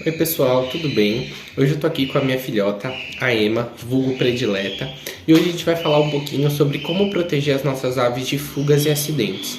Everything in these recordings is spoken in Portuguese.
Oi pessoal, tudo bem? Hoje eu tô aqui com a minha filhota, a Emma, vulgo predileta, e hoje a gente vai falar um pouquinho sobre como proteger as nossas aves de fugas e acidentes.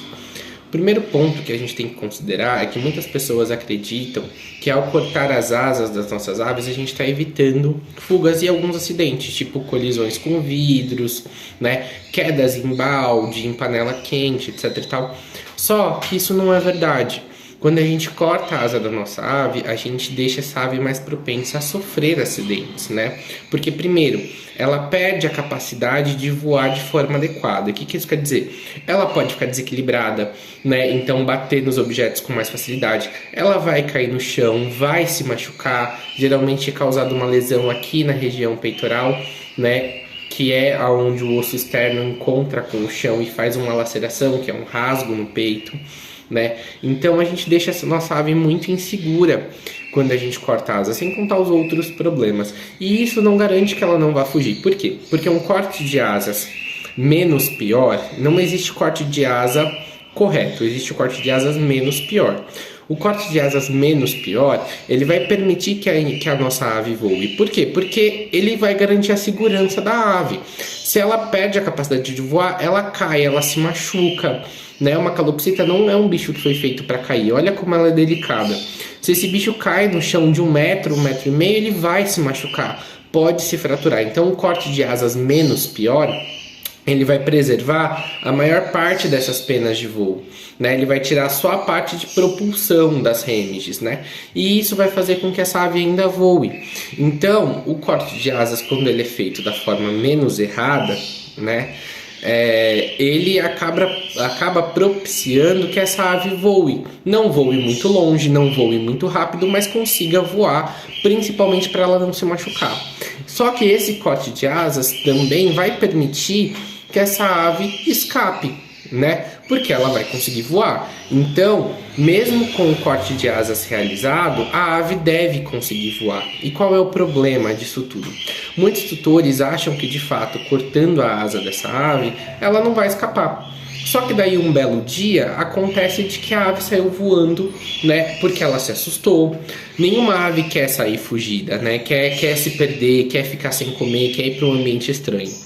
O primeiro ponto que a gente tem que considerar é que muitas pessoas acreditam que ao cortar as asas das nossas aves a gente está evitando fugas e alguns acidentes, tipo colisões com vidros, né, quedas em balde, em panela quente, etc e tal. Só que isso não é verdade. Quando a gente corta a asa da nossa ave, a gente deixa essa ave mais propensa a sofrer acidentes, né? Porque, primeiro, ela perde a capacidade de voar de forma adequada. O que isso quer dizer? Ela pode ficar desequilibrada, né? Então, bater nos objetos com mais facilidade. Ela vai cair no chão, vai se machucar. Geralmente é causada uma lesão aqui na região peitoral, né? Que é onde o osso externo encontra com o chão e faz uma laceração, que é um rasgo no peito, né? Então a gente deixa essa nossa ave muito insegura quando a gente corta a asa, sem contar os outros problemas. E isso não garante que ela não vá fugir. Por quê? Porque um corte de asas menos pior, não existe corte de asa correto, existe o corte de asas menos pior. O corte de asas menos pior, ele vai permitir que a nossa ave voe. Por quê? Porque ele vai garantir a segurança da ave. Se ela perde a capacidade de voar, ela cai, ela se machuca, né? Uma calopsita não é um bicho que foi feito para cair. Olha como ela é delicada. Se esse bicho cai no chão de 1 metro e meio, ele vai se machucar, pode se fraturar. Então, o corte de asas menos pior, ele vai preservar a maior parte dessas penas de voo, né? Ele vai tirar só a parte de propulsão das remiges, né? E isso vai fazer com que essa ave ainda voe. Então, o corte de asas, quando ele é feito da forma menos errada, né? Ele acaba propiciando que essa ave voe. Não voe muito longe, não voe muito rápido, mas consiga voar, principalmente para ela não se machucar. Só que esse corte de asas também vai permitir que essa ave escape, né? Porque ela vai conseguir voar. Então, mesmo com o corte de asas realizado, a ave deve conseguir voar. E qual é o problema disso tudo? Muitos tutores acham que, de fato, cortando a asa dessa ave, ela não vai escapar. Só que daí um belo dia acontece de que a ave saiu voando, né? Porque ela se assustou. Nenhuma ave quer sair fugida, né? Quer se perder, quer ficar sem comer, quer ir para um ambiente estranho.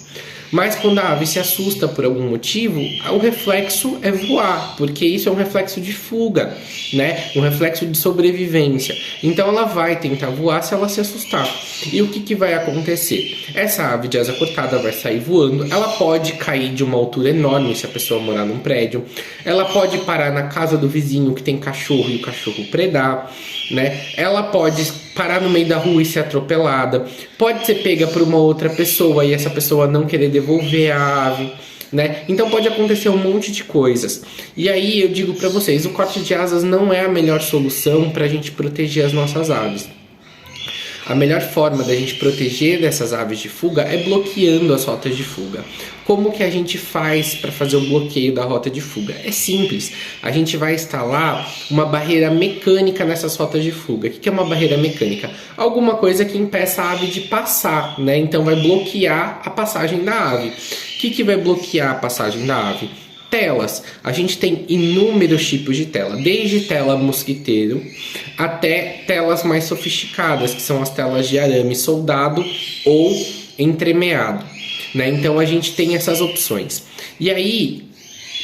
Mas quando a ave se assusta por algum motivo, o reflexo é voar, porque isso é um reflexo de fuga, né? Um reflexo de sobrevivência. Então ela vai tentar voar se ela se assustar. E o que vai acontecer? Essa ave de asa cortada vai sair voando, ela pode cair de uma altura enorme se a pessoa morar num prédio, ela pode parar na casa do vizinho que tem cachorro e o cachorro predar, né? Ela pode parar no meio da rua e ser atropelada, pode ser pega por uma outra pessoa e essa pessoa não querer devolver a ave, né? Então pode acontecer um monte de coisas. E aí eu digo para vocês, o corte de asas não é a melhor solução para a gente proteger as nossas aves. A melhor forma da gente proteger dessas aves de fuga é bloqueando as rotas de fuga. Como que a gente faz para fazer o bloqueio da rota de fuga? É simples, a gente vai instalar uma barreira mecânica nessas rotas de fuga. O que é uma barreira mecânica? Alguma coisa que impeça a ave de passar, né? Então vai bloquear a passagem da ave. O que vai bloquear a passagem da ave? Telas. A gente tem inúmeros tipos de tela, desde tela mosquiteiro até telas mais sofisticadas, que são as telas de arame soldado ou entremeado, né? Então a gente tem essas opções. E aí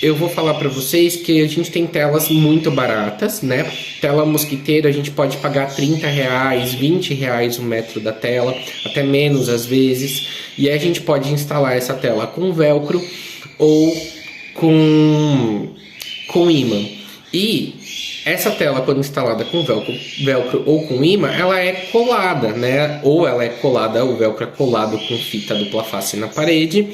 eu vou falar para vocês que a gente tem telas muito baratas, né? Tela mosquiteiro a gente pode pagar R$30, R$20 um metro da tela, até menos às vezes. E aí a gente pode instalar essa tela com velcro ou com ímã. E essa tela, quando instalada com velcro ou com ímã, ela é colada, né? Ou ela é colada, o velcro é colado com fita dupla face na parede,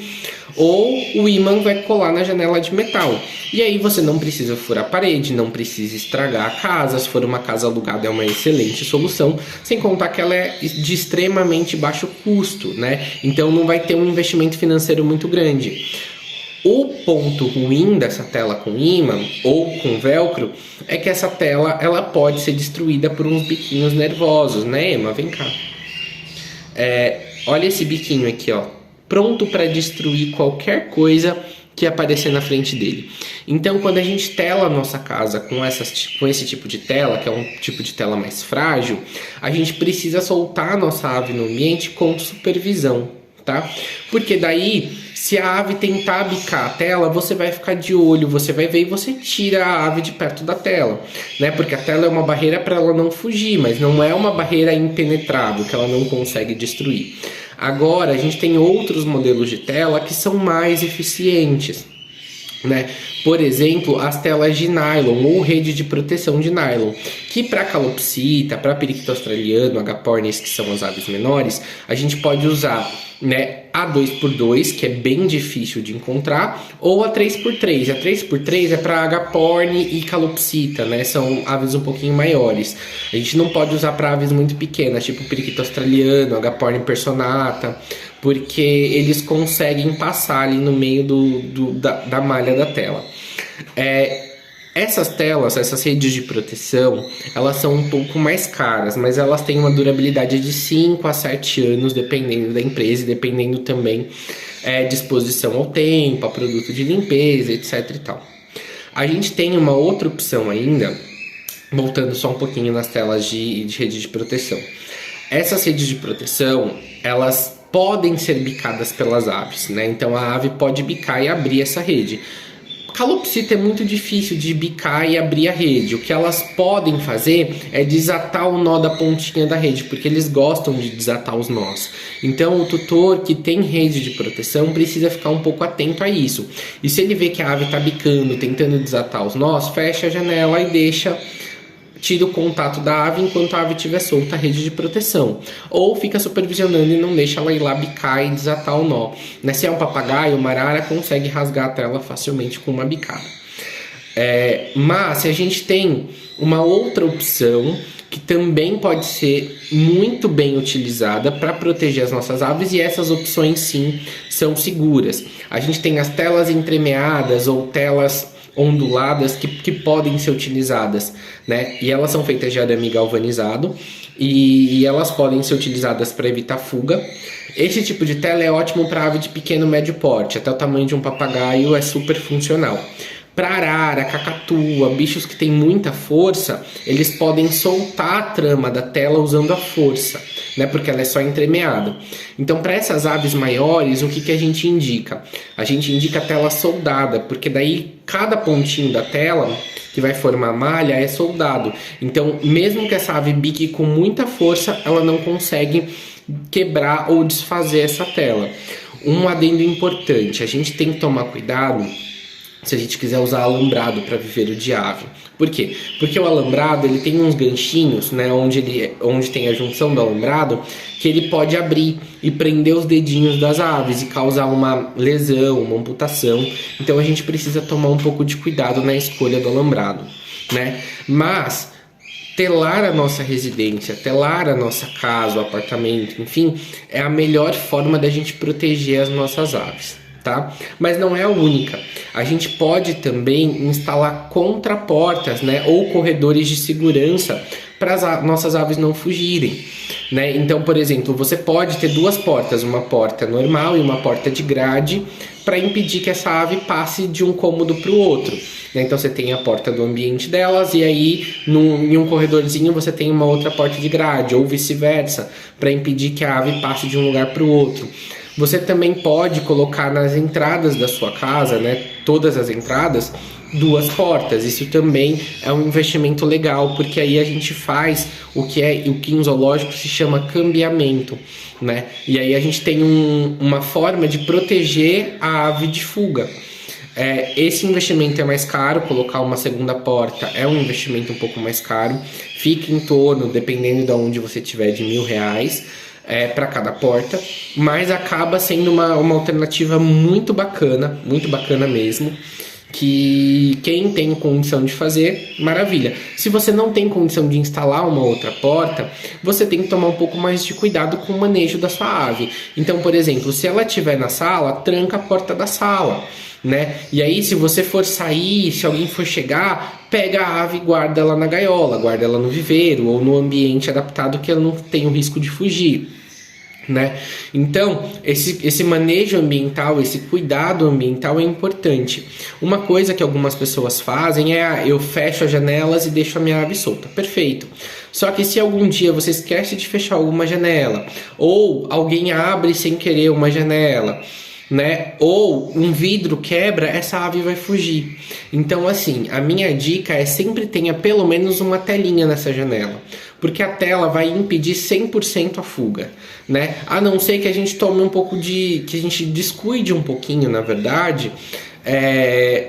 ou o ímã vai colar na janela de metal. E aí você não precisa furar a parede, não precisa estragar a casa. Se for uma casa alugada, é uma excelente solução, sem contar que ela é de extremamente baixo custo, né? Então não vai ter um investimento financeiro muito grande. O ponto ruim dessa tela com ímã ou com velcro é que essa tela ela pode ser destruída por uns biquinhos nervosos, né, Emma? Vem cá. Olha esse biquinho aqui, ó. Pronto para destruir qualquer coisa que aparecer na frente dele. Então, quando a gente tela a nossa casa com esse tipo de tela, que é um tipo de tela mais frágil, a gente precisa soltar a nossa ave no ambiente com supervisão, tá? Porque daí, se a ave tentar bicar a tela, você vai ficar de olho, você vai ver e você tira a ave de perto da tela, né? Porque a tela é uma barreira para ela não fugir, mas não é uma barreira impenetrável que ela não consegue destruir. Agora, a gente tem outros modelos de tela que são mais eficientes, né? Por exemplo, as telas de nylon ou rede de proteção de nylon, que para calopsita, para periquito australiano, agapornis, que são as aves menores, a gente pode usar, né, a 2x2, que é bem difícil de encontrar, ou a 3x3. A 3x3 é para agaporni e calopsita, né? São aves um pouquinho maiores. A gente não pode usar para aves muito pequenas, tipo periquito australiano, agaporni personata, porque eles conseguem passar ali no meio da malha da tela. Essas telas, essas redes de proteção, elas são um pouco mais caras, mas elas têm uma durabilidade de 5 a 7 anos, dependendo da empresa e dependendo também de exposição ao tempo, a produto de limpeza, etc e tal. A gente tem uma outra opção ainda, voltando só um pouquinho nas telas de rede de proteção. Essas redes de proteção, elas podem ser bicadas pelas aves, né? Então a ave pode bicar e abrir essa rede. Calopsita é muito difícil de bicar e abrir a rede. O que elas podem fazer é desatar o nó da pontinha da rede, porque eles gostam de desatar os nós. Então o tutor que tem rede de proteção precisa ficar um pouco atento a isso. E se ele vê que a ave está bicando, tentando desatar os nós, fecha a janela e tira o contato da ave enquanto a ave estiver solta a rede de proteção. Ou fica supervisionando e não deixa ela ir lá bicar e desatar o nó. Se é um papagaio, uma arara consegue rasgar a tela facilmente com uma bicada. Mas se a gente tem uma outra opção que também pode ser muito bem utilizada para proteger as nossas aves, e essas opções sim são seguras. A gente tem as telas entremeadas ou telas onduladas que podem ser utilizadas, né? E elas são feitas de arame galvanizado e elas podem ser utilizadas para evitar fuga. Esse tipo de tela é ótimo para ave de pequeno médio porte, até o tamanho de um papagaio é super funcional. Para arara, cacatua, bichos que têm muita força, eles podem soltar a trama da tela usando a força, né? Porque ela é só entremeada. Então, para essas aves maiores, o que a gente indica? A gente indica a tela soldada, porque daí cada pontinho da tela que vai formar a malha é soldado. Então, mesmo que essa ave bique com muita força, ela não consegue quebrar ou desfazer essa tela. Um adendo importante, a gente tem que tomar cuidado se a gente quiser usar alambrado para viveiro de ave. Por quê? Porque o alambrado ele tem uns ganchinhos, né, onde tem a junção do alambrado, que ele pode abrir e prender os dedinhos das aves e causar uma lesão, uma amputação. Então a gente precisa tomar um pouco de cuidado na escolha do alambrado, né? Mas telar a nossa residência, telar a nossa casa, o apartamento, enfim, é a melhor forma da gente proteger as nossas aves, tá? Mas não é a única. A gente pode também instalar contraportas, né, ou corredores de segurança para as nossas aves não fugirem, né? Então, por exemplo, você pode ter duas portas, uma porta normal e uma porta de grade, para impedir que essa ave passe de um cômodo para o outro, né? Então você tem a porta do ambiente delas e aí em um corredorzinho você tem uma outra porta de grade, ou vice-versa, para impedir que a ave passe de um lugar para o outro. Você também pode colocar nas entradas da sua casa, né, todas as entradas, duas portas. Isso também é um investimento legal, porque aí a gente faz o que em zoológico se chama cambiamento, né? E aí a gente tem uma forma de proteger a ave de fuga. Esse investimento é mais caro, colocar uma segunda porta é um investimento um pouco mais caro, fica em torno, dependendo de onde você estiver, de R$1.000 para cada porta, mas acaba sendo uma alternativa muito bacana mesmo, que quem tem condição de fazer, maravilha. Se você não tem condição de instalar uma outra porta, você tem que tomar um pouco mais de cuidado com o manejo da sua ave. Então, por exemplo, se ela estiver na sala, tranca a porta da sala, né? E aí, se você for sair, se alguém for chegar, pega a ave e guarda ela na gaiola, guarda ela no viveiro ou no ambiente adaptado que ela não tem o risco de fugir. né? Então, esse manejo ambiental, esse cuidado ambiental é importante. Uma coisa que algumas pessoas fazem é, eu fecho as janelas e deixo a minha ave solta. Perfeito. Só que se algum dia você esquece de fechar alguma janela, ou alguém abre sem querer uma janela, né? Ou um vidro quebra, essa ave vai fugir. Então, assim, a minha dica é sempre tenha pelo menos uma telinha nessa janela, porque a tela vai impedir 100% a fuga, né? A não ser que a gente tome um pouco que a gente descuide um pouquinho, na verdade,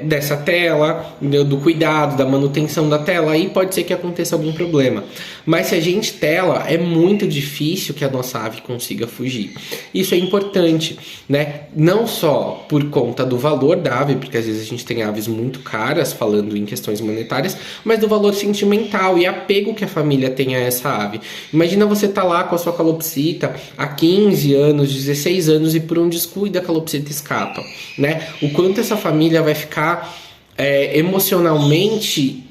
dessa tela, do cuidado, da manutenção da tela, aí pode ser que aconteça algum problema. Mas se a gente tela, é muito difícil que a nossa ave consiga fugir. Isso é importante, né? Não só por conta do valor da ave, porque às vezes a gente tem aves muito caras, falando em questões monetárias, mas do valor sentimental e apego que a família tem a essa ave. Imagina você tá lá com a sua calopsita há 15 anos, 16 anos e por um descuido a calopsita escapa, né? O quanto essa família vai ficar emocionalmente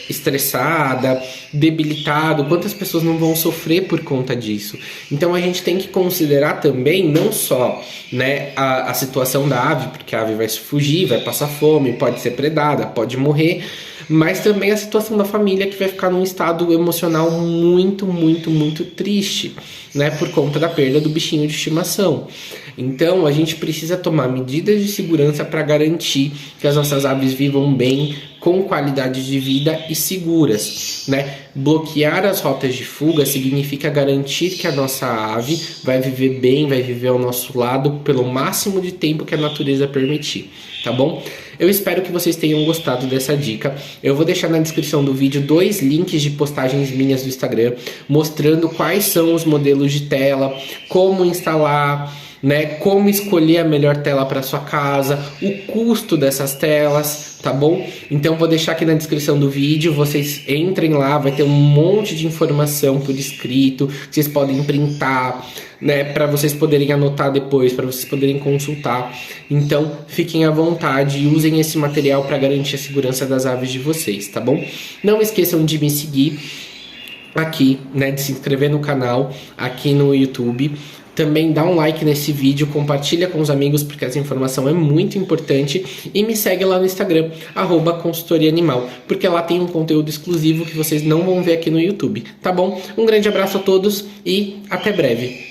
estressada, debilitado, quantas pessoas não vão sofrer por conta disso. Então a gente tem que considerar também não só, né, a situação da ave, porque a ave vai fugir, vai passar fome, pode ser predada, pode morrer, mas também a situação da família, que vai ficar num estado emocional muito, muito, muito triste, né, por conta da perda do bichinho de estimação. Então a gente precisa tomar medidas de segurança para garantir que as nossas aves vivam bem, com qualidade de vida e seguras, né? Bloquear as rotas de fuga significa garantir que a nossa ave vai viver bem, vai viver ao nosso lado pelo máximo de tempo que a natureza permitir, tá bom? Eu espero que vocês tenham gostado dessa dica. Eu vou deixar na descrição do vídeo 2 links de postagens minhas do Instagram, mostrando quais são os modelos de tela, como instalar, né, como escolher a melhor tela para sua casa, o custo dessas telas, tá bom? Então vou deixar aqui na descrição do vídeo, vocês entrem lá, vai ter um monte de informação por escrito, que vocês podem printar, né, para vocês poderem anotar depois, para vocês poderem consultar. Então fiquem à vontade e usem esse material para garantir a segurança das aves de vocês, tá bom? Não esqueçam de me seguir aqui, né, de se inscrever no canal aqui no YouTube. Também dá um like nesse vídeo, compartilha com os amigos, porque essa informação é muito importante. E me segue lá no Instagram, @consultoriaanimal, porque lá tem um conteúdo exclusivo que vocês não vão ver aqui no YouTube, tá bom? Um grande abraço a todos e até breve.